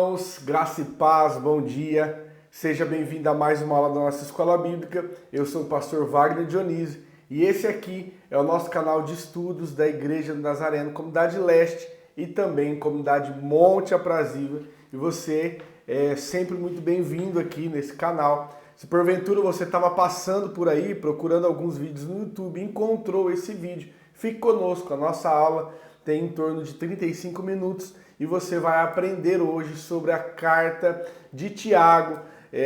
irmãos, graça e paz, bom dia. Seja bem-vindo a mais uma aula da nossa Escola Bíblica. Eu sou o pastor Wagner Dionísio e esse aqui é o nosso canal de estudos da Igreja do Nazareno, Comunidade Leste e também Comunidade Monte Aprazível. E você é sempre muito bem-vindo aqui nesse canal. Se porventura você estava passando por aí, procurando alguns vídeos no YouTube, encontrou esse vídeo, fique conosco. A nossa aula tem em torno de 35 minutos e você vai aprender hoje sobre a carta de Tiago,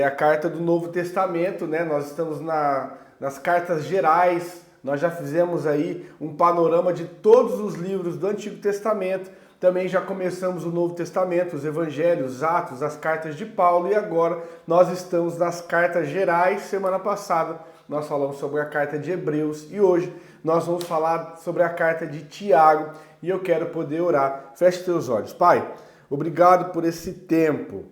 a carta do Novo Testamento, né? Nós estamos nas cartas gerais, nós já fizemos aí um panorama de todos os livros do Antigo Testamento, também já começamos o Novo Testamento, os Evangelhos, os Atos, as cartas de Paulo e agora nós estamos nas cartas gerais. Semana passada nós falamos sobre a carta de Hebreus e hoje nós vamos falar sobre a carta de Tiago e eu quero poder orar. Feche teus olhos. Pai, obrigado por esse tempo.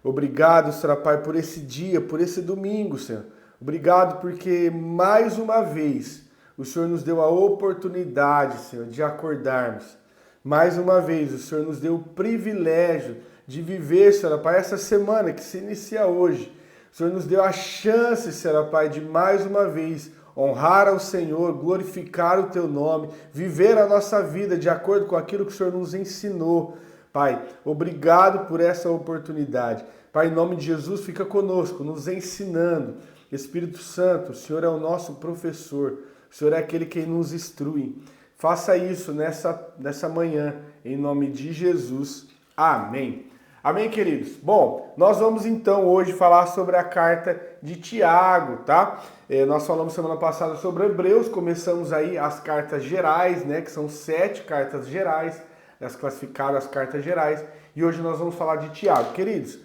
Obrigado, Senhor Pai, por esse dia, por esse domingo, Senhor. Obrigado porque mais uma vez o Senhor nos deu a oportunidade, Senhor, de acordarmos. Mais uma vez o Senhor nos deu o privilégio de viver, Senhor Pai, essa semana que se inicia hoje. O Senhor nos deu a chance, Senhor Pai, de mais uma vez honrar ao Senhor, glorificar o Teu nome, viver a nossa vida de acordo com aquilo que o Senhor nos ensinou. Pai, obrigado por essa oportunidade. Pai, em nome de Jesus, fica conosco, nos ensinando. Espírito Santo, o Senhor é o nosso professor, o Senhor é aquele que nos instrui. Faça isso nessa manhã, em nome de Jesus. Amém. Amém, queridos? Bom, nós vamos então hoje falar sobre a carta de Tiago, tá? Nós falamos semana passada sobre Hebreus, começamos aí as cartas gerais, né? Que são 7 cartas gerais, as classificadas as cartas gerais, e hoje nós vamos falar de Tiago. Queridos,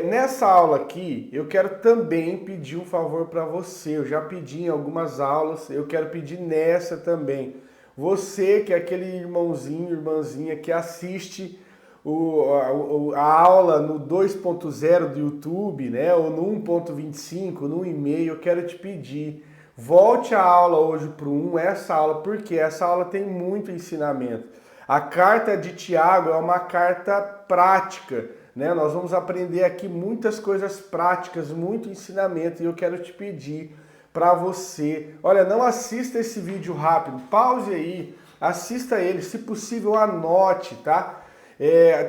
nessa aula aqui, eu quero também pedir um favor para você. Eu já pedi em algumas aulas, eu quero pedir nessa também. Você que é aquele irmãozinho, irmãzinha que assiste a aula no 2.0 do YouTube, né, ou no 1.25, no e-mail, eu quero te pedir, volte a aula hoje para o 1, essa aula, porque essa aula tem muito ensinamento. A carta de Tiago é uma carta prática, né? Nós vamos aprender aqui muitas coisas práticas, muito ensinamento, e eu quero te pedir para você, olha, não assista esse vídeo rápido, pause aí, assista ele, se possível anote, tá?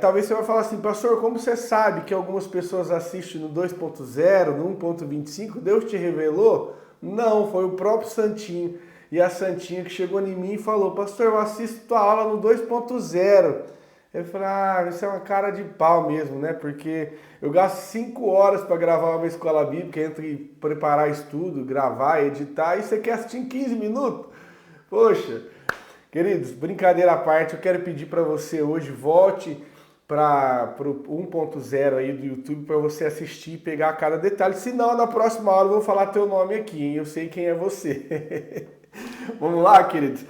Talvez você vai falar assim, pastor, como você sabe que algumas pessoas assistem no 2.0, no 1.25, Deus te revelou? Não, foi o próprio Santinho e a Santinha que chegou em mim e falou, pastor, eu assisto tua aula no 2.0. Eu falei, isso é uma cara de pau mesmo, né? Porque eu gasto 5 horas para gravar uma escola bíblica, entre preparar estudo, gravar, editar, e você quer assistir em 15 minutos? Poxa, queridos, brincadeira à parte, eu quero pedir para você hoje, volte para o 1.0 aí do YouTube para você assistir e pegar cada detalhe. Senão, na próxima aula eu vou falar teu nome aqui, hein? Eu sei quem é você. Vamos lá, queridos?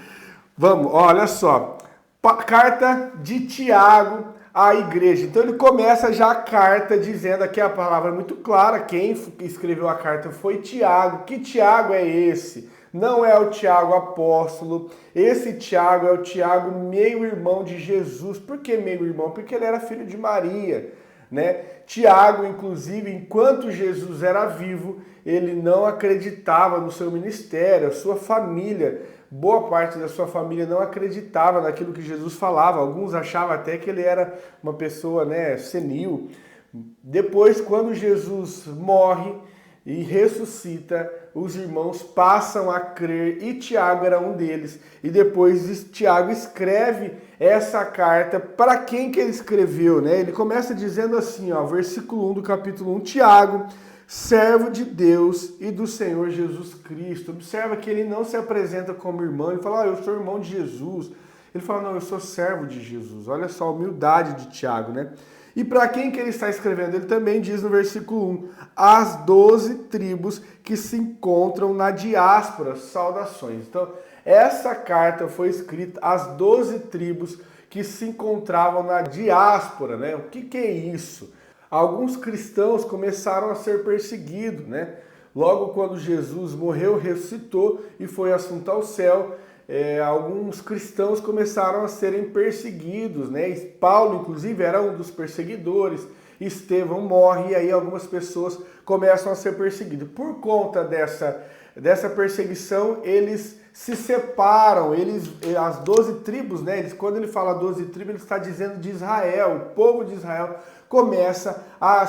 Vamos, olha só. Carta de Tiago à igreja. Então ele começa já a carta dizendo aqui, a palavra é muito clara, quem escreveu a carta foi Tiago. Que Tiago é esse? Não é o Tiago apóstolo, esse Tiago é o Tiago meio-irmão de Jesus. Por que meio-irmão? Porque ele era filho de Maria, né? Tiago, inclusive, enquanto Jesus era vivo, ele não acreditava no seu ministério, a sua família, boa parte da sua família não acreditava naquilo que Jesus falava. Alguns achavam até que ele era uma pessoa, né, senil. Depois, quando Jesus morre e ressuscita, os irmãos passam a crer e Tiago era um deles. E depois Tiago escreve essa carta. Para quem que ele escreveu, né? Ele começa dizendo assim, ó, versículo 1 do capítulo 1, Tiago, servo de Deus e do Senhor Jesus Cristo. Observa que ele não se apresenta como irmão, ele fala, eu sou irmão de Jesus. Ele fala, não, eu sou servo de Jesus. Olha só a humildade de Tiago, né? E para quem que ele está escrevendo? Ele também diz no versículo 1, as 12 tribos que se encontram na diáspora, saudações. Então, essa carta foi escrita às 12 tribos que se encontravam na diáspora, né? O que é isso? Alguns cristãos começaram a ser perseguidos, né? Logo quando Jesus morreu, ressuscitou e foi assunto ao céu, alguns cristãos começaram a serem perseguidos, né? E Paulo, inclusive, era um dos perseguidores. Estevão morre e aí algumas pessoas começam a ser perseguidas. Por conta dessa perseguição, eles se separam, as 12 tribos, né? Quando ele fala 12 tribos, ele está dizendo de Israel. O povo de Israel começa a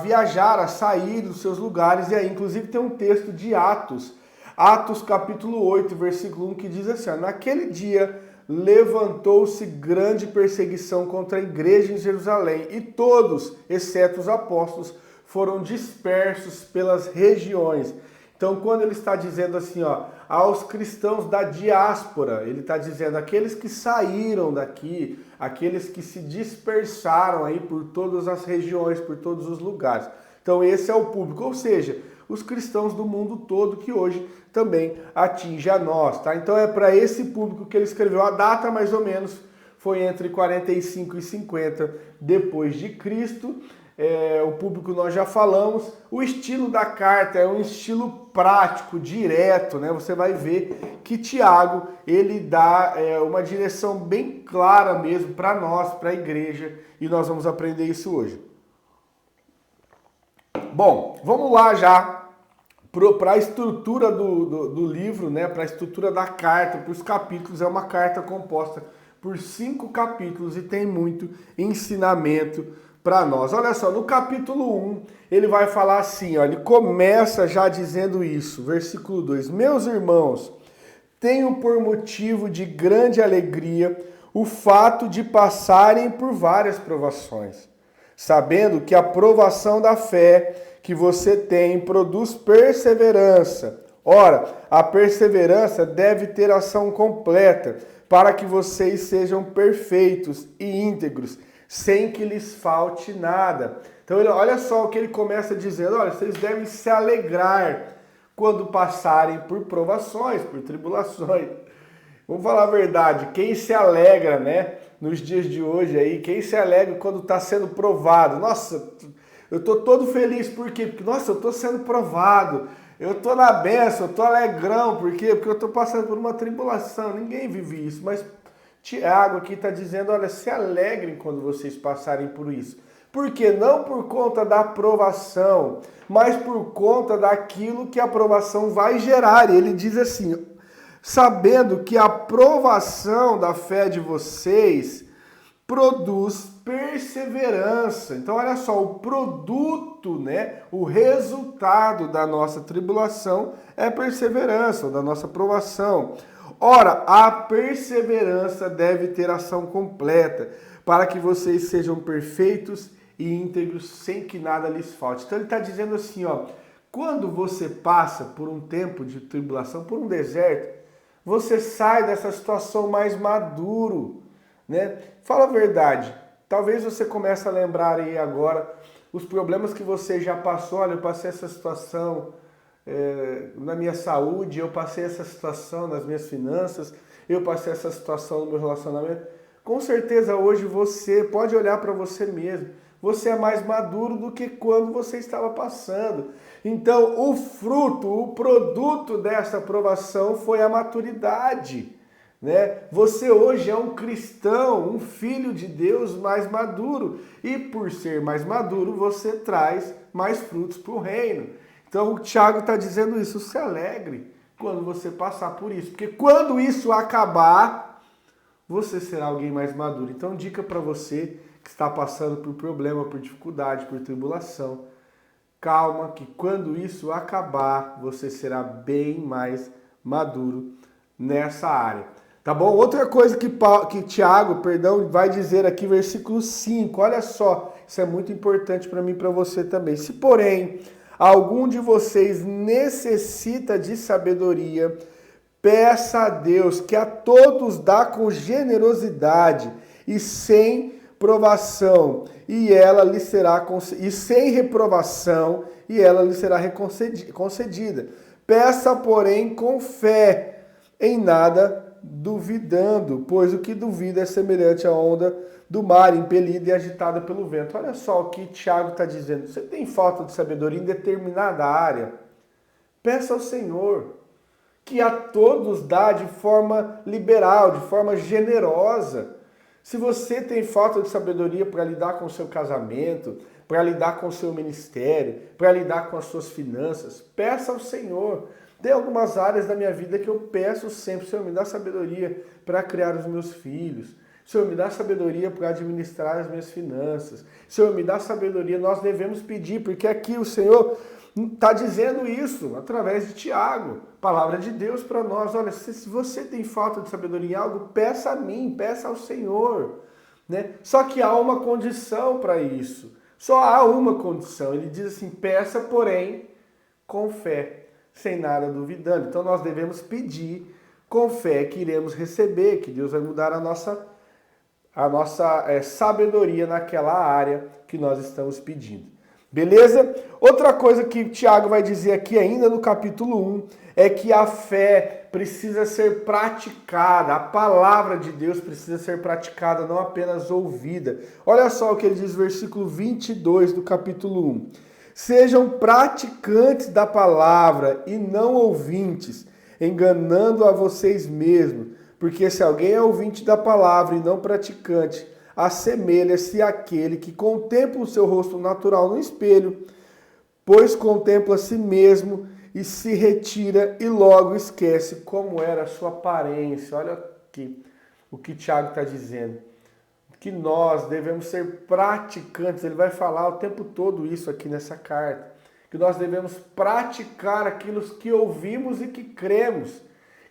viajar, a sair dos seus lugares. E aí, inclusive, tem um texto de Atos capítulo 8, versículo 1, que diz assim: naquele dia levantou-se grande perseguição contra a igreja em Jerusalém, e todos, exceto os apóstolos, foram dispersos pelas regiões. Então, quando ele está dizendo assim, aos cristãos da diáspora, ele está dizendo aqueles que saíram daqui, aqueles que se dispersaram aí por todas as regiões, por todos os lugares. Então, esse é o público, ou seja, os cristãos do mundo todo, que hoje também atinge a nós, tá? Então é para esse público que ele escreveu. A data mais ou menos foi entre 45 e 50 depois de Cristo. O público nós já falamos. O estilo da carta é um estilo prático, direto, né? Você vai ver que Tiago, ele dá uma direção bem clara mesmo para nós, para a igreja, e nós vamos aprender isso hoje. Bom, vamos lá já para a estrutura do livro, né? Para a estrutura da carta, para os capítulos. É uma carta composta por 5 capítulos e tem muito ensinamento para nós. Olha só, no capítulo 1, ele vai falar assim, ele começa já dizendo isso, versículo 2: meus irmãos, tenho por motivo de grande alegria o fato de passarem por várias provações, sabendo que a provação da fé que você tem produz perseverança. Ora, a perseverança deve ter ação completa, para que vocês sejam perfeitos e íntegros, sem que lhes falte nada. Então, olha só o que ele começa dizendo: olha, vocês devem se alegrar quando passarem por provações, por tribulações. Vamos falar a verdade, quem se alegra, né, nos dias de hoje aí, quem se alegra quando está sendo provado? Nossa, eu estou todo feliz, por quê? Porque, nossa, eu estou sendo provado, eu estou na bênção, eu estou alegrão, por quê? Porque eu estou passando por uma tribulação, ninguém vive isso, mas Tiago aqui está dizendo, olha, se alegrem quando vocês passarem por isso. Por quê? Não por conta da aprovação, mas por conta daquilo que a aprovação vai gerar. E ele diz assim: sabendo que a provação da fé de vocês produz perseverança. Então, olha só, o produto, né, o resultado da nossa tribulação é perseverança, ou da nossa provação. Ora, a perseverança deve ter ação completa, para que vocês sejam perfeitos e íntegros, sem que nada lhes falte. Então, ele está dizendo assim, quando você passa por um tempo de tribulação, por um deserto, você sai dessa situação mais maduro, né? Fala a verdade. Talvez você comece a lembrar aí agora os problemas que você já passou. Olha, eu passei essa situação na minha saúde, eu passei essa situação nas minhas finanças, eu passei essa situação no meu relacionamento. Com certeza hoje você pode olhar para você mesmo. Você é mais maduro do que quando você estava passando. Então, o fruto, o produto dessa aprovação foi a maturidade, né? Você hoje é um cristão, um filho de Deus mais maduro. E por ser mais maduro, você traz mais frutos para o reino. Então, o Tiago está dizendo isso: se alegre quando você passar por isso. Porque quando isso acabar, você será alguém mais maduro. Então, dica para você que está passando por problema, por dificuldade, por tribulação: calma, que quando isso acabar, você será bem mais maduro nessa área. Tá bom? Outra coisa que Tiago, vai dizer aqui, versículo 5. Olha só, isso é muito importante para mim e para você também. Se, porém, algum de vocês necessita de sabedoria, peça a Deus, que a todos dá com generosidade e sem provação, e sem reprovação, e ela lhe será concedida. Peça, porém, com fé, em nada duvidando, pois o que duvida é semelhante à onda do mar, impelida e agitada pelo vento. Olha só o que Tiago está dizendo. Você tem falta de sabedoria em determinada área? Peça ao Senhor, que a todos dá de forma liberal, de forma generosa. Se você tem falta de sabedoria para lidar com o seu casamento, para lidar com o seu ministério, para lidar com as suas finanças, peça ao Senhor. Tem algumas áreas da minha vida que eu peço sempre: Senhor, me dá sabedoria para criar os meus filhos. Senhor, me dá sabedoria para administrar as minhas finanças. Senhor, me dá sabedoria. Nós devemos pedir, porque aqui o Senhor está dizendo isso através de Tiago. Palavra de Deus para nós. Olha, se você tem falta de sabedoria em algo, peça a mim, peça ao Senhor. Né? Só que há uma condição para isso. Só há uma condição. Ele diz assim: peça, porém, com fé, sem nada duvidando. Então nós devemos pedir com fé que iremos receber, que Deus vai mudar a nossa sabedoria naquela área que nós estamos pedindo. Beleza? Outra coisa que Tiago vai dizer aqui ainda no capítulo 1 é que a fé precisa ser praticada, a palavra de Deus precisa ser praticada, não apenas ouvida. Olha só o que ele diz no versículo 22 do capítulo 1. Sejam praticantes da palavra e não ouvintes, enganando a vocês mesmos, porque se alguém é ouvinte da palavra e não praticante, assemelha-se àquele que contempla o seu rosto natural no espelho, pois contempla a si mesmo e se retira e logo esquece como era a sua aparência. Olha aqui o que Tiago está dizendo. Que nós devemos ser praticantes. Ele vai falar o tempo todo isso aqui nessa carta. Que nós devemos praticar aquilo que ouvimos e que cremos.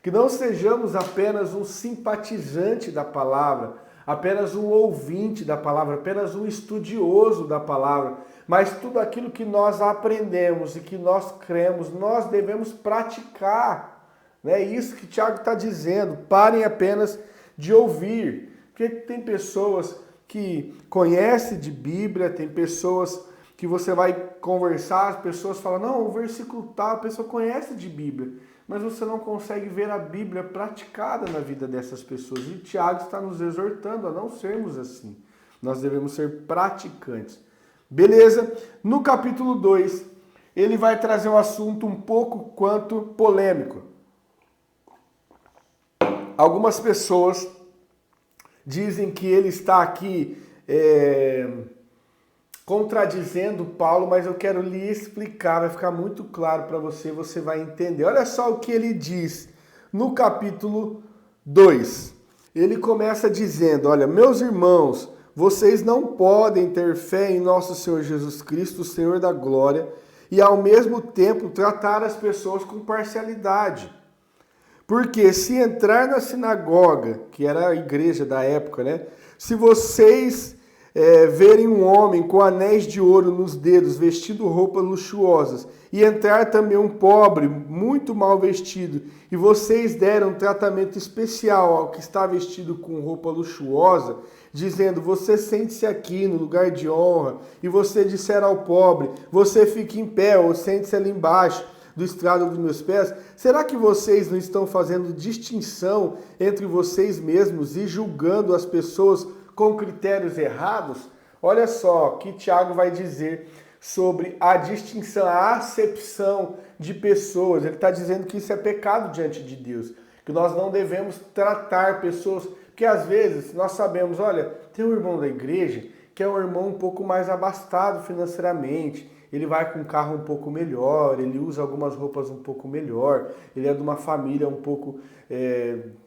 Que não sejamos apenas um simpatizante da palavra, apenas um ouvinte da palavra, apenas um estudioso da palavra, mas tudo aquilo que nós aprendemos e que nós cremos, nós devemos praticar. É isso que Tiago está dizendo. Parem apenas de ouvir. Porque tem pessoas que conhecem de Bíblia, tem pessoas que você vai conversar, as pessoas falam: não, o versículo tal, a pessoa conhece de Bíblia, mas você não consegue ver a Bíblia praticada na vida dessas pessoas. E Tiago está nos exortando a não sermos assim. Nós devemos ser praticantes. Beleza? No capítulo 2, ele vai trazer um assunto um pouco quanto polêmico. Algumas pessoas dizem que ele está aqui contradizendo Paulo, mas eu quero lhe explicar, vai ficar muito claro para você, você vai entender. Olha só o que ele diz no capítulo 2. Ele começa dizendo: olha, meus irmãos, vocês não podem ter fé em nosso Senhor Jesus Cristo, o Senhor da glória, e ao mesmo tempo tratar as pessoas com parcialidade. Porque se entrar na sinagoga, que era a igreja da época, né? Se vocês verem um homem com anéis de ouro nos dedos, vestindo roupas luxuosas, e entrar também um pobre, muito mal vestido, e vocês deram um tratamento especial ao que está vestido com roupa luxuosa, dizendo: você sente-se aqui no lugar de honra, e você disser ao pobre: você fique em pé, ou sente-se ali embaixo do estrado dos meus pés, será que vocês não estão fazendo distinção entre vocês mesmos e julgando as pessoas com critérios errados? Olha só o que Tiago vai dizer sobre a distinção, a acepção de pessoas. Ele está dizendo que isso é pecado diante de Deus, que nós não devemos tratar pessoas, porque às vezes nós sabemos, olha, tem um irmão da igreja que é um irmão um pouco mais abastado financeiramente, ele vai com um carro um pouco melhor, ele usa algumas roupas um pouco melhor, ele é de uma família um pouco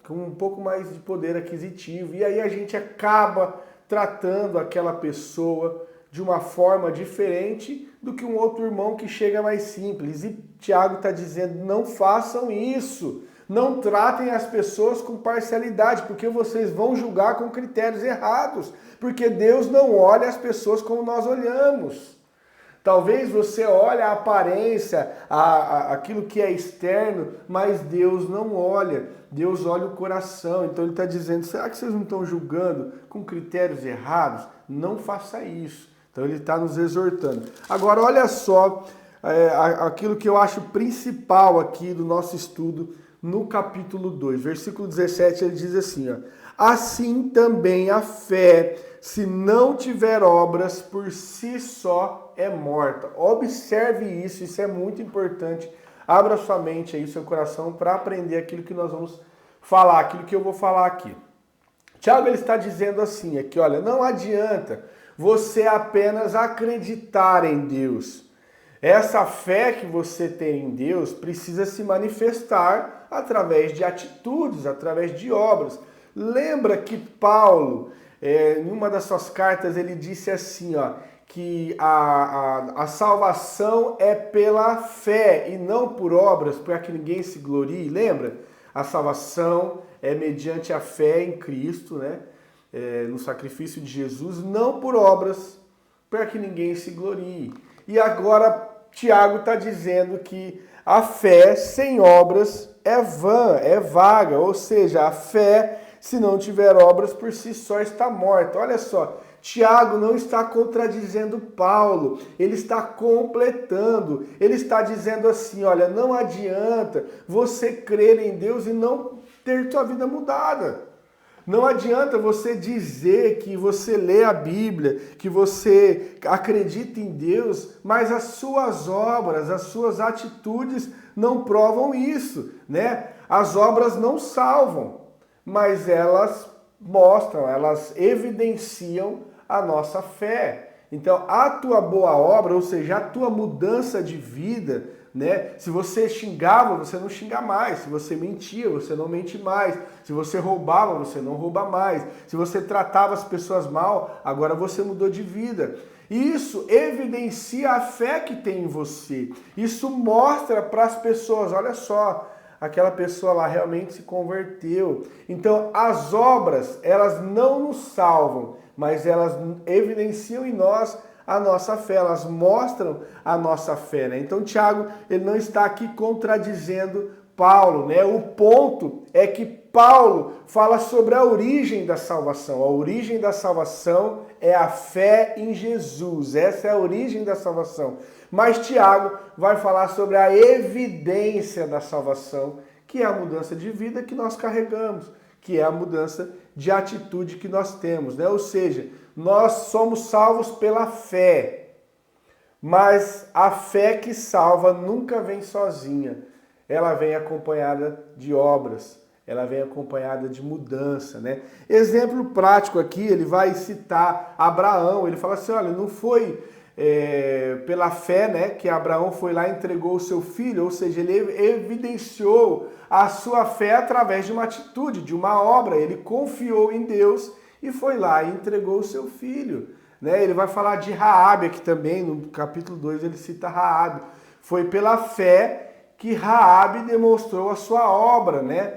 com um pouco mais de poder aquisitivo, e aí a gente acaba tratando aquela pessoa de uma forma diferente do que um outro irmão que chega mais simples. E Tiago está dizendo: não façam isso, não tratem as pessoas com parcialidade, porque vocês vão julgar com critérios errados, porque Deus não olha as pessoas como nós olhamos. Talvez você olhe a aparência, aquilo que é externo, mas Deus não olha. Deus olha o coração. Então ele está dizendo: será que vocês não estão julgando com critérios errados? Não faça isso. Então ele está nos exortando. Agora olha só aquilo que eu acho principal aqui do nosso estudo no capítulo 2. Versículo 17 ele diz assim: ó, assim também a fé, se não tiver obras, por si só é morta. Observe isso, isso é muito importante. abra sua mente aí, seu coração, para aprender aquilo que nós vamos falar, aquilo que eu vou falar aqui. Tiago ele está dizendo assim, aqui, olha, não adianta você apenas acreditar em Deus. Essa fé que você tem em Deus precisa se manifestar através de atitudes, através de obras. Lembra que Paulo, em uma das suas cartas, ele disse assim, ó, que a salvação é pela fé e não por obras, para que ninguém se glorie. Lembra? A salvação é mediante a fé em Cristo, né? No sacrifício de Jesus, não por obras, para que ninguém se glorie. E agora Tiago está dizendo que a fé sem obras é vã, é vaga, ou seja, a fé, se não tiver obras, por si só está morta. Olha só, Tiago não está contradizendo Paulo, ele está completando, ele está dizendo assim, olha, não adianta você crer em Deus e não ter sua vida mudada. Não adianta você dizer que você lê a Bíblia, que você acredita em Deus, mas as suas obras, as suas atitudes não provam isso, né? As obras não salvam, mas elas mostram, elas evidenciam a nossa fé. Então, a tua boa obra, ou seja, a tua mudança de vida, né? Se você xingava, você não xinga mais. Se você mentia, você não mente mais. Se você roubava, você não rouba mais. Se você tratava as pessoas mal, agora você mudou de vida. Isso evidencia a fé que tem em você. Isso mostra para as pessoas, olha só, aquela pessoa lá realmente se converteu. Então, as obras, elas não nos salvam, mas elas evidenciam em nós a nossa fé, elas mostram a nossa fé, né? Então, Tiago, ele não está aqui contradizendo Paulo, né? O ponto é que Paulo fala sobre a origem da salvação. A origem da salvação é a fé em Jesus. Essa é a origem da salvação. Mas Tiago vai falar sobre a evidência da salvação, que é a mudança de vida que nós carregamos, que é a mudança de atitude que nós temos, né? Ou seja, nós somos salvos pela fé, mas a fé que salva nunca vem sozinha. Ela vem acompanhada de obras, ela vem acompanhada de mudança, né? Exemplo prático aqui, ele vai citar Abraão, ele fala assim, olha, não foi pela fé, né, que Abraão foi lá e entregou o seu filho, ou seja, ele evidenciou a sua fé através de uma atitude, de uma obra, ele confiou em Deus e foi lá e entregou o seu filho, né? Ele vai falar de Raabe aqui também, no capítulo 2 ele cita Raabe. Foi pela fé que Raabe demonstrou a sua obra, né?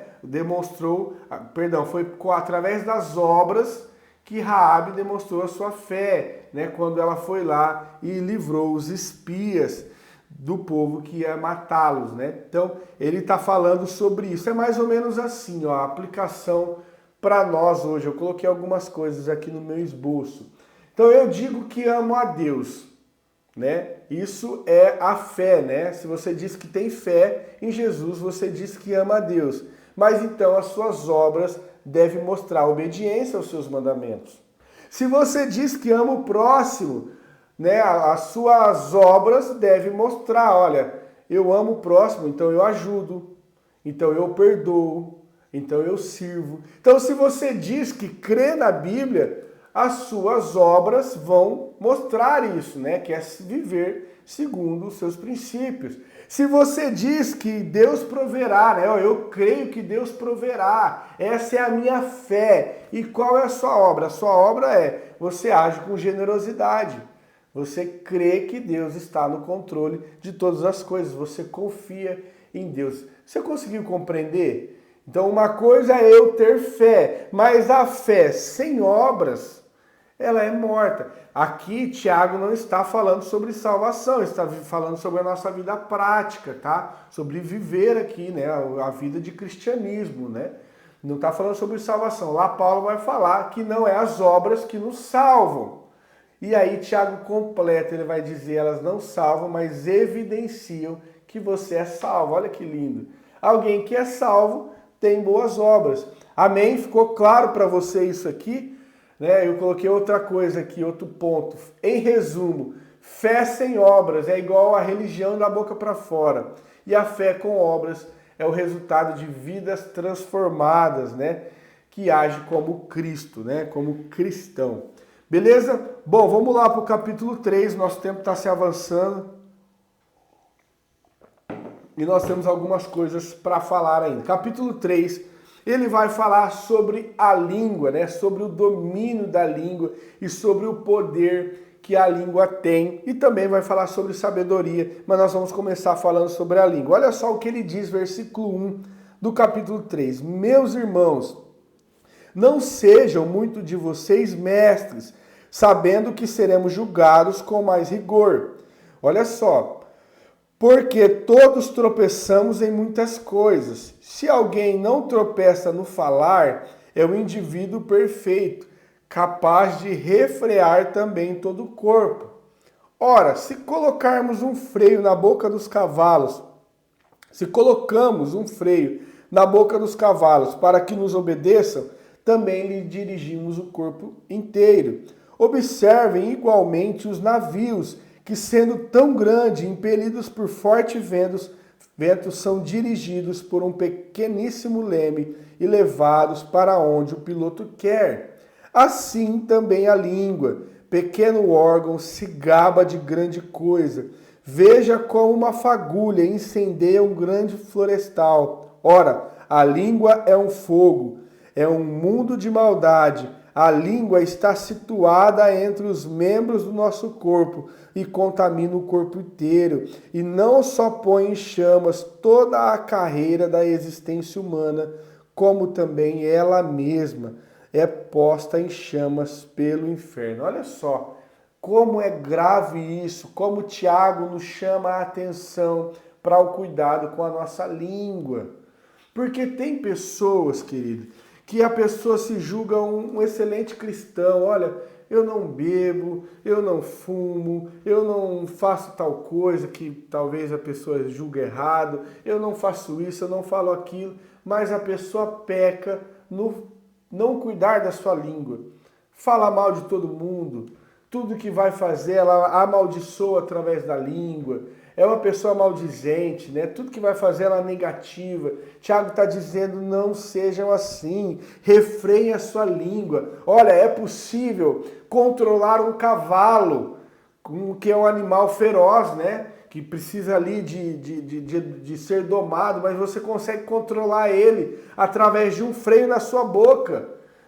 Foi através das obras que Raabe demonstrou a sua fé, né? Quando ela foi lá e livrou os espias do povo que ia matá-los, né? Então, ele está falando sobre isso. É mais ou menos assim, ó, a aplicação para nós hoje. Eu coloquei algumas coisas aqui no meu esboço. Então, eu digo que amo a Deus, né? Isso é a fé, né? Se você diz que tem fé em Jesus, você diz que ama a Deus. Mas então as suas obras devem mostrar obediência aos seus mandamentos. Se você diz que ama o próximo, né? As suas obras devem mostrar, olha, eu amo o próximo, então eu ajudo, então eu perdoo, então eu sirvo. Então, se você diz que crê na Bíblia, as suas obras vão mostrar isso, né? Que é viver segundo os seus princípios. Se você diz que Deus proverá, né? Eu creio que Deus proverá. Essa é a minha fé. E qual é a sua obra? A sua obra é, você age com generosidade. Você crê que Deus está no controle de todas as coisas. Você confia em Deus. Você conseguiu compreender? Então, uma coisa é eu ter fé, mas a fé sem obras, ela é morta. Aqui, Tiago não está falando sobre salvação, está falando sobre a nossa vida prática, tá? Sobre viver aqui, né? A vida de cristianismo, né? Não está falando sobre salvação. Lá Paulo vai falar que não é as obras que nos salvam. E aí Tiago completa, ele vai dizer, elas não salvam, mas evidenciam que você é salvo. Olha que lindo. Alguém que é salvo tem boas obras. Amém? Ficou claro para você isso aqui? Né? Eu coloquei outra coisa aqui, outro ponto. Em resumo, fé sem obras é igual a religião da boca para fora. E a fé com obras é o resultado de vidas transformadas, né? Que age como Cristo, né? Como cristão. Beleza? Bom, vamos lá para o capítulo 3, nosso tempo está se avançando. E nós temos algumas coisas para falar ainda. Capítulo 3, ele vai falar sobre a língua, né? Sobre o domínio da língua e sobre o poder que a língua tem. E também vai falar sobre sabedoria, mas nós vamos começar falando sobre a língua. Olha só o que ele diz, versículo 1 do capítulo 3. Meus irmãos, não sejam muito de vocês mestres, sabendo que seremos julgados com mais rigor. Olha só, porque todos tropeçamos em muitas coisas. Se alguém não tropeça no falar, é um indivíduo perfeito, capaz de refrear também todo o corpo. Ora, se colocarmos um freio na boca dos cavalos, se colocamos um freio na boca dos cavalos para que nos obedeçam, também lhe dirigimos o corpo inteiro. Observem igualmente os navios, que sendo tão grandes, impelidos por fortes ventos, são dirigidos por um pequeníssimo leme e levados para onde o piloto quer. Assim também a língua, pequeno órgão, se gaba de grande coisa. Veja como uma fagulha incendeia um grande florestal. Ora, a língua é um fogo, é um mundo de maldade. A língua está situada entre os membros do nosso corpo e contamina o corpo inteiro. E não só põe em chamas toda a carreira da existência humana, como também ela mesma é posta em chamas pelo inferno. Olha só como é grave isso, como Tiago nos chama a atenção para o cuidado com a nossa língua. Porque tem pessoas, querido, que a pessoa se julga um excelente cristão. Olha, eu não bebo, eu não fumo, eu não faço tal coisa que talvez a pessoa julgue errado, eu não faço isso, eu não falo aquilo, mas a pessoa peca no não cuidar da sua língua. Fala mal de todo mundo, tudo que vai fazer ela amaldiçoa através da língua. É uma pessoa maldizente, né? Tudo que vai fazer ela é negativa. Tiago está dizendo, não sejam assim. Refreiem a sua língua. Olha, é possível controlar um cavalo, que é um animal feroz, né? Que precisa ali de ser domado, mas você consegue controlar ele através de um freio na sua boca.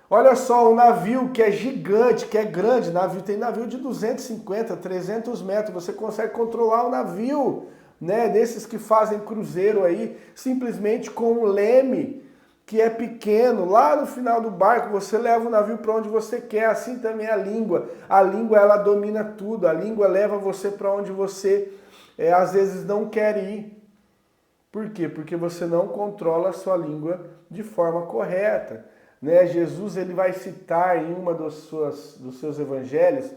Olha só, um navio que é gigante, que é grande, tem navio de 250, 300 metros, você consegue controlar o navio, né, desses que fazem cruzeiro aí, simplesmente com um leme que é pequeno, lá no final do barco você leva o navio para onde você quer. Assim também a língua ela domina tudo, a língua leva você para onde você às vezes não quer ir. Por quê? Porque você não controla a sua língua de forma correta. Né? Jesus ele vai citar em uma dos seus evangelhos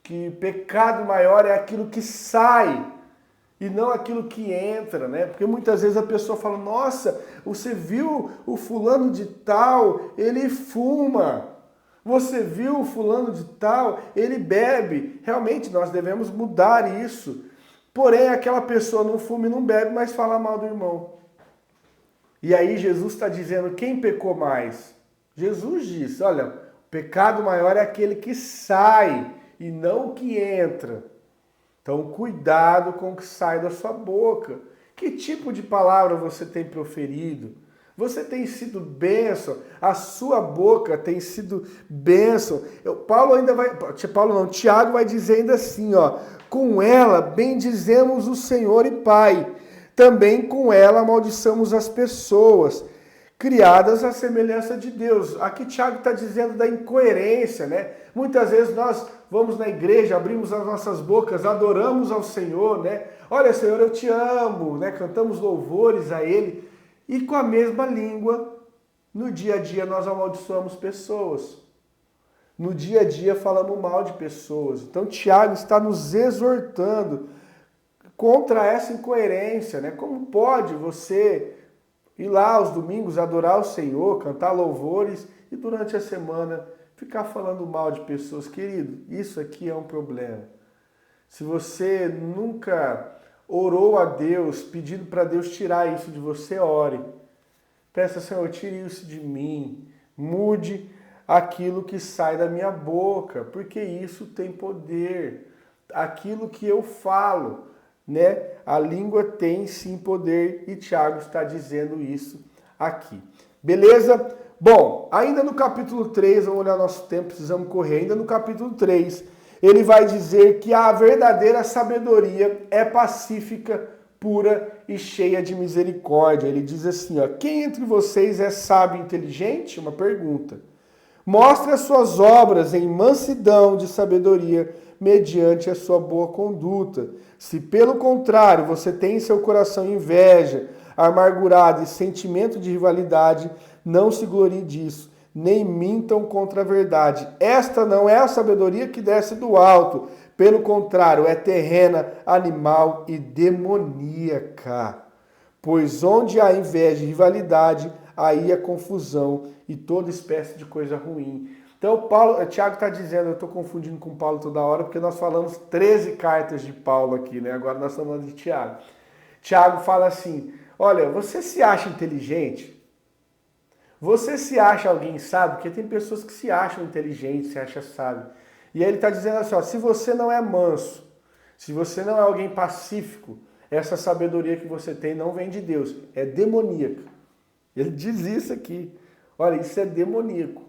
que pecado maior é aquilo que sai e não aquilo que entra, né? Porque muitas vezes a pessoa fala, nossa, você viu o fulano de tal, ele fuma. Você viu o fulano de tal, ele bebe. Realmente nós devemos mudar isso. Porém, aquela pessoa não fuma e não bebe, mas fala mal do irmão. E aí Jesus está dizendo, quem pecou mais? Jesus disse, olha, o pecado maior é aquele que sai e não o que entra. Então, cuidado com o que sai da sua boca. Que tipo de palavra você tem proferido? Você tem sido bênção? A sua boca tem sido bênção? Tiago vai dizer ainda assim, ó, com ela bendizemos o Senhor e Pai. Também com ela amaldiçamos as pessoas criadas à semelhança de Deus. Aqui Tiago está dizendo da incoerência, né? Muitas vezes nós vamos na igreja, abrimos as nossas bocas, adoramos ao Senhor, né? Olha, Senhor, eu te amo, né? Cantamos louvores a Ele. E com a mesma língua, no dia a dia nós amaldiçoamos pessoas. No dia a dia falamos mal de pessoas. Então Tiago está nos exortando contra essa incoerência, né? Como pode você ir lá aos domingos adorar o Senhor, cantar louvores e durante a semana ficar falando mal de pessoas? Querido, isso aqui é um problema. Se você nunca orou a Deus, pedindo para Deus tirar isso de você, ore. Peça, Senhor, tire isso de mim. Mude aquilo que sai da minha boca, porque isso tem poder. Aquilo que eu falo, né? A língua tem sim poder e Tiago está dizendo isso aqui. Beleza? Bom, ainda no capítulo 3, vamos olhar nosso tempo, precisamos correr. Ainda no capítulo 3, ele vai dizer que a verdadeira sabedoria é pacífica, pura e cheia de misericórdia. Ele diz assim, ó, quem entre vocês é sábio e inteligente? Uma pergunta. Mostre as suas obras em mansidão de sabedoria, mediante a sua boa conduta. Se pelo contrário você tem em seu coração inveja, amargurado e sentimento de rivalidade, não se glorie disso, nem mintam contra a verdade. Esta não é a sabedoria que desce do alto, pelo contrário, é terrena, animal e demoníaca. Pois onde há inveja e rivalidade, aí há confusão e toda espécie de coisa ruim. Então, Tiago está dizendo, eu estou confundindo com Paulo toda hora, porque nós falamos 13 cartas de Paulo aqui, né? Agora nós estamos falando de Tiago. Tiago fala assim, olha, você se acha inteligente? Você se acha alguém sábio? Porque tem pessoas que se acham inteligentes, se acham sábio. E aí ele está dizendo assim, ó, se você não é manso, se você não é alguém pacífico, essa sabedoria que você tem não vem de Deus, é demoníaca. Ele diz isso aqui. Olha, isso é demoníaco.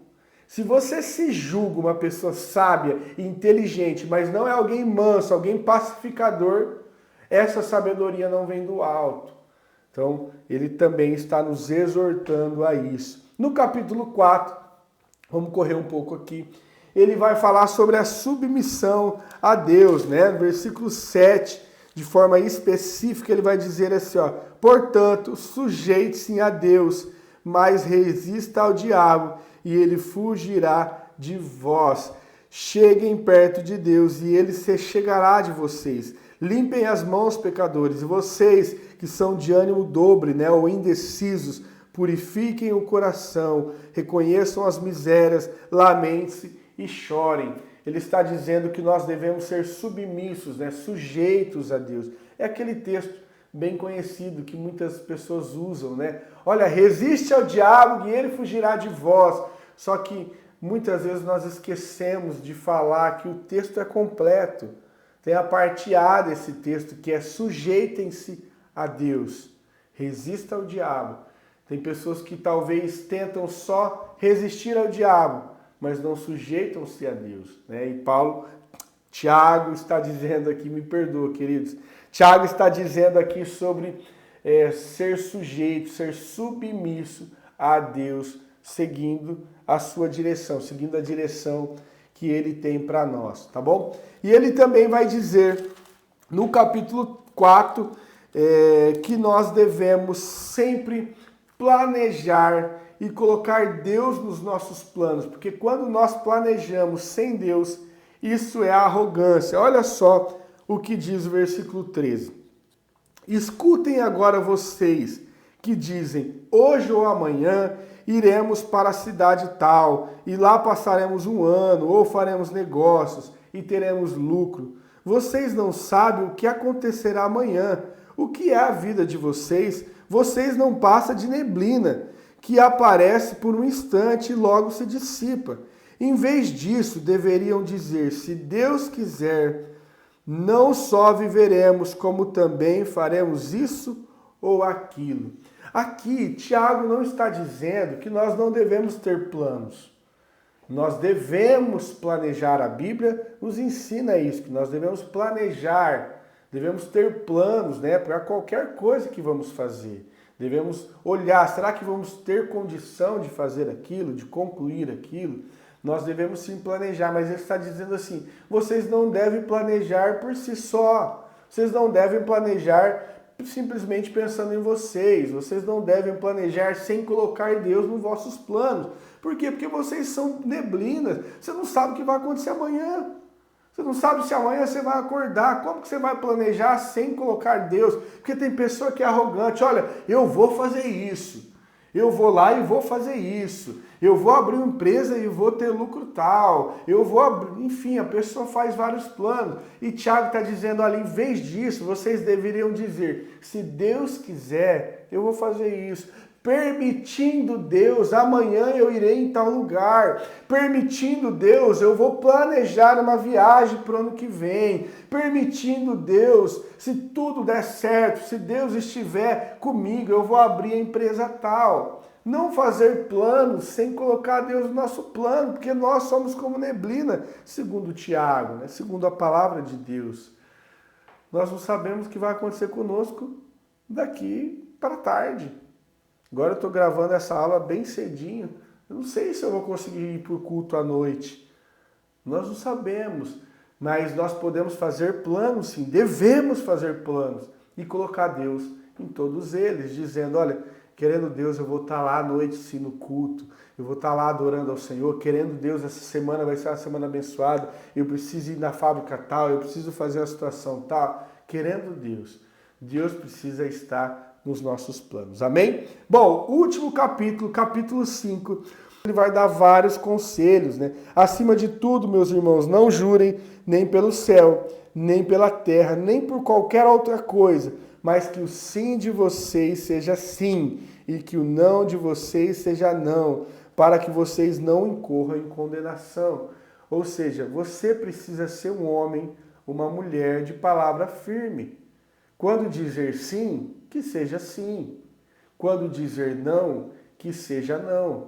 Se você se julga uma pessoa sábia e inteligente, mas não é alguém manso, alguém pacificador, essa sabedoria não vem do alto. Então, ele também está nos exortando a isso. No capítulo 4, vamos correr um pouco aqui, ele vai falar sobre a submissão a Deus, né? No versículo 7, de forma específica, ele vai dizer assim, ó, portanto, sujeite-se a Deus, mas resista ao diabo, e ele fugirá de vós. Cheguem perto de Deus, e ele se chegará de vocês. Limpem as mãos, pecadores, e vocês que são de ânimo dobre, né, ou indecisos, purifiquem o coração, reconheçam as misérias, lamentem-se e chorem. Ele está dizendo que nós devemos ser submissos, né, sujeitos a Deus. É aquele texto bem conhecido que muitas pessoas usam, né? Olha, resiste ao diabo e ele fugirá de vós. Só que muitas vezes nós esquecemos de falar que o texto é completo. Tem a parte A desse texto, que é sujeitem-se a Deus. Resista ao diabo. Tem pessoas que talvez tentam só resistir ao diabo, mas não sujeitam-se a Deus, né? E Tiago está dizendo aqui, me perdoa, queridos, Tiago está dizendo aqui sobre ser sujeito, ser submisso a Deus, seguindo a sua direção, seguindo a direção que ele tem para nós, tá bom? E ele também vai dizer no capítulo 4 que nós devemos sempre planejar e colocar Deus nos nossos planos, porque quando nós planejamos sem Deus, isso é arrogância. Olha só o que diz o versículo 13. Escutem agora vocês que dizem, hoje ou amanhã iremos para a cidade tal, e lá passaremos um ano, ou faremos negócios, e teremos lucro. Vocês não sabem o que acontecerá amanhã. O que é a vida de vocês? Vocês não passam de neblina, que aparece por um instante e logo se dissipa. Em vez disso, deveriam dizer, se Deus quiser, não só viveremos, como também faremos isso ou aquilo. Aqui, Tiago não está dizendo que nós não devemos ter planos. Nós devemos planejar. A Bíblia nos ensina isso, que nós devemos planejar, devemos ter planos, né, para qualquer coisa que vamos fazer. Devemos olhar, será que vamos ter condição de fazer aquilo, de concluir aquilo? Nós devemos sim planejar, mas ele está dizendo assim, vocês não devem planejar por si só. Vocês não devem planejar simplesmente pensando em vocês. Vocês não devem planejar sem colocar Deus nos vossos planos. Por quê? Porque vocês são neblinas. Você não sabe o que vai acontecer amanhã. Você não sabe se amanhã você vai acordar. Como que você vai planejar sem colocar Deus? Porque tem pessoa que é arrogante. Olha, eu vou fazer isso. Eu vou lá e vou fazer isso. Eu vou abrir uma empresa e vou ter lucro tal. Eu vou abrir... Enfim, a pessoa faz vários planos. E Tiago está dizendo ali, em vez disso, vocês deveriam dizer, se Deus quiser, eu vou fazer isso. Permitindo Deus, amanhã eu irei em tal lugar. Permitindo Deus, eu vou planejar uma viagem para o ano que vem. Permitindo Deus, se tudo der certo, se Deus estiver comigo, eu vou abrir a empresa tal. Não fazer planos sem colocar Deus no nosso plano, porque nós somos como neblina, segundo Tiago, né? Segundo a palavra de Deus. Nós não sabemos o que vai acontecer conosco daqui para tarde. Agora eu estou gravando essa aula bem cedinho. Eu não sei se eu vou conseguir ir para o culto à noite. Nós não sabemos. Mas nós podemos fazer planos, sim. Devemos fazer planos. E colocar Deus em todos eles. Dizendo, olha, querendo Deus, eu vou estar lá à noite, sim, no culto. Eu vou estar lá adorando ao Senhor. Querendo Deus, essa semana vai ser uma semana abençoada. Eu preciso ir na fábrica tal. Eu preciso fazer uma situação tal. Querendo Deus. Deus precisa estar nos nossos planos. Amém? Bom, último capítulo, capítulo 5, ele vai dar vários conselhos, né? Acima de tudo, meus irmãos, não jurem nem pelo céu, nem pela terra, nem por qualquer outra coisa, mas que o sim de vocês seja sim e que o não de vocês seja não, para que vocês não incorram em condenação. Ou seja, você precisa ser um homem, uma mulher de palavra firme. Quando dizer sim, que seja sim. Quando dizer não, que seja não.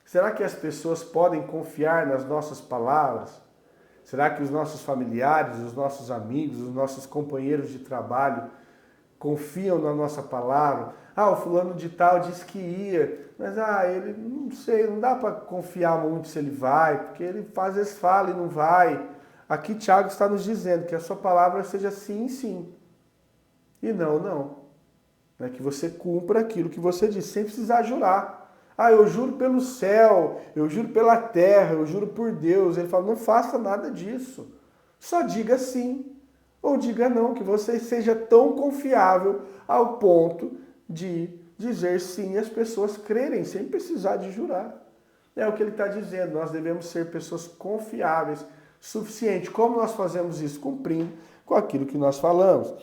Será que as pessoas podem confiar nas nossas palavras? Será que os nossos familiares, os nossos amigos, os nossos companheiros de trabalho confiam na nossa palavra? Ah, o fulano de tal disse que ia, mas ele, não sei, não dá para confiar muito se ele vai, porque ele às vezes fala e não vai. Aqui Tiago está nos dizendo que a sua palavra seja sim, sim. E não, não. É que você cumpra aquilo que você disse, sem precisar jurar. Ah, eu juro pelo céu, eu juro pela terra, eu juro por Deus. Ele fala, não faça nada disso. Só diga sim ou diga não, que você seja tão confiável ao ponto de dizer sim e as pessoas crerem, sem precisar de jurar. É o que ele está dizendo, nós devemos ser pessoas confiáveis, suficiente. Como nós fazemos isso? Cumprindo com aquilo que nós falamos.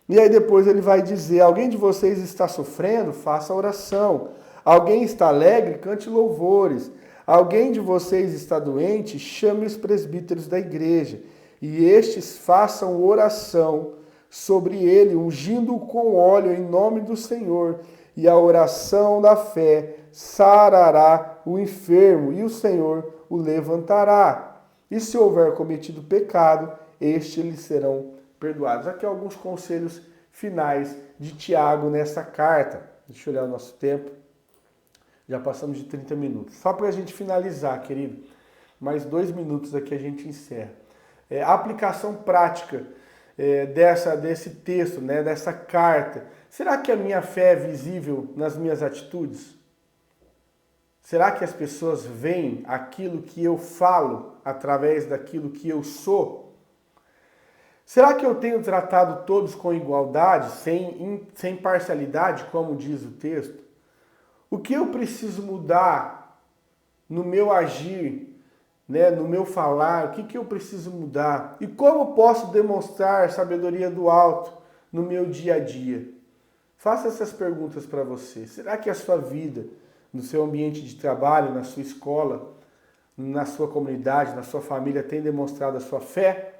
E aí depois ele vai dizer, alguém de vocês está sofrendo? Faça oração. Alguém está alegre? Cante louvores. Alguém de vocês está doente? Chame os presbíteros da igreja. E estes façam oração sobre ele, ungindo-o com óleo em nome do Senhor. E a oração da fé sarará o enfermo, e o Senhor o levantará. E se houver cometido pecado, estes lhe serão perdoados. Aqui alguns conselhos finais de Tiago nessa carta. Deixa eu olhar o nosso tempo. Já passamos de 30 minutos. Só para a gente finalizar, querido. Mais 2 minutos aqui a gente encerra. A aplicação prática desse texto, né, dessa carta. Será que a minha fé é visível nas minhas atitudes? Será que as pessoas veem aquilo que eu falo através daquilo que eu sou? Será que eu tenho tratado todos com igualdade, sem parcialidade, como diz o texto? O que eu preciso mudar no meu agir, né, no meu falar? O que eu preciso mudar? E como posso demonstrar sabedoria do alto no meu dia a dia? Faça essas perguntas para você. Será que a sua vida, no seu ambiente de trabalho, na sua escola, na sua comunidade, na sua família, tem demonstrado a sua fé?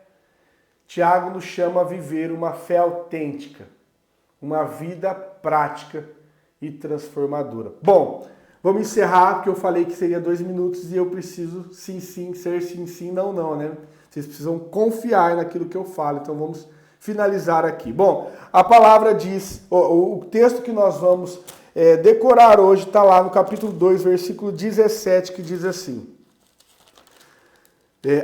Tiago nos chama a viver uma fé autêntica, uma vida prática e transformadora. Bom, vamos encerrar, porque eu falei que seria 2 minutos e eu preciso sim, sim, ser sim, sim, não, não, né? Vocês precisam confiar naquilo que eu falo, então vamos finalizar aqui. Bom, a palavra diz, o texto que nós vamos decorar hoje está lá no capítulo 2, versículo 17, que diz assim: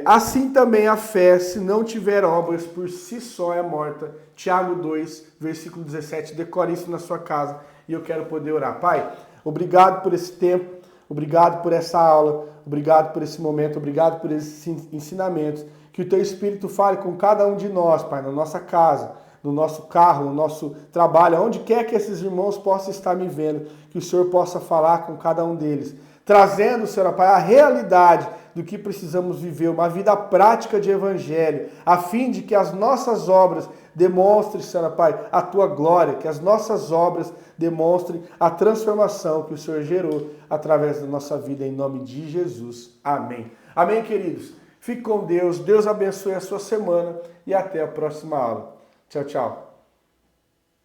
assim também a fé, se não tiver obras, por si só é morta. Tiago 2, versículo 17. Decore isso na sua casa e eu quero poder orar. Pai, obrigado por esse tempo, obrigado por essa aula, obrigado por esse momento, obrigado por esses ensinamentos. Que o Teu Espírito fale com cada um de nós, Pai, na nossa casa, no nosso carro, no nosso trabalho, onde quer que esses irmãos possam estar me vendo, que o Senhor possa falar com cada um deles, trazendo, Senhor Pai, a realidade do que precisamos viver, uma vida prática de evangelho, a fim de que as nossas obras demonstrem, Senhor Pai, a tua glória, que as nossas obras demonstrem a transformação que o Senhor gerou através da nossa vida, em nome de Jesus. Amém. Amém, queridos. Fique com Deus, Deus abençoe a sua semana e até a próxima aula. Tchau, tchau.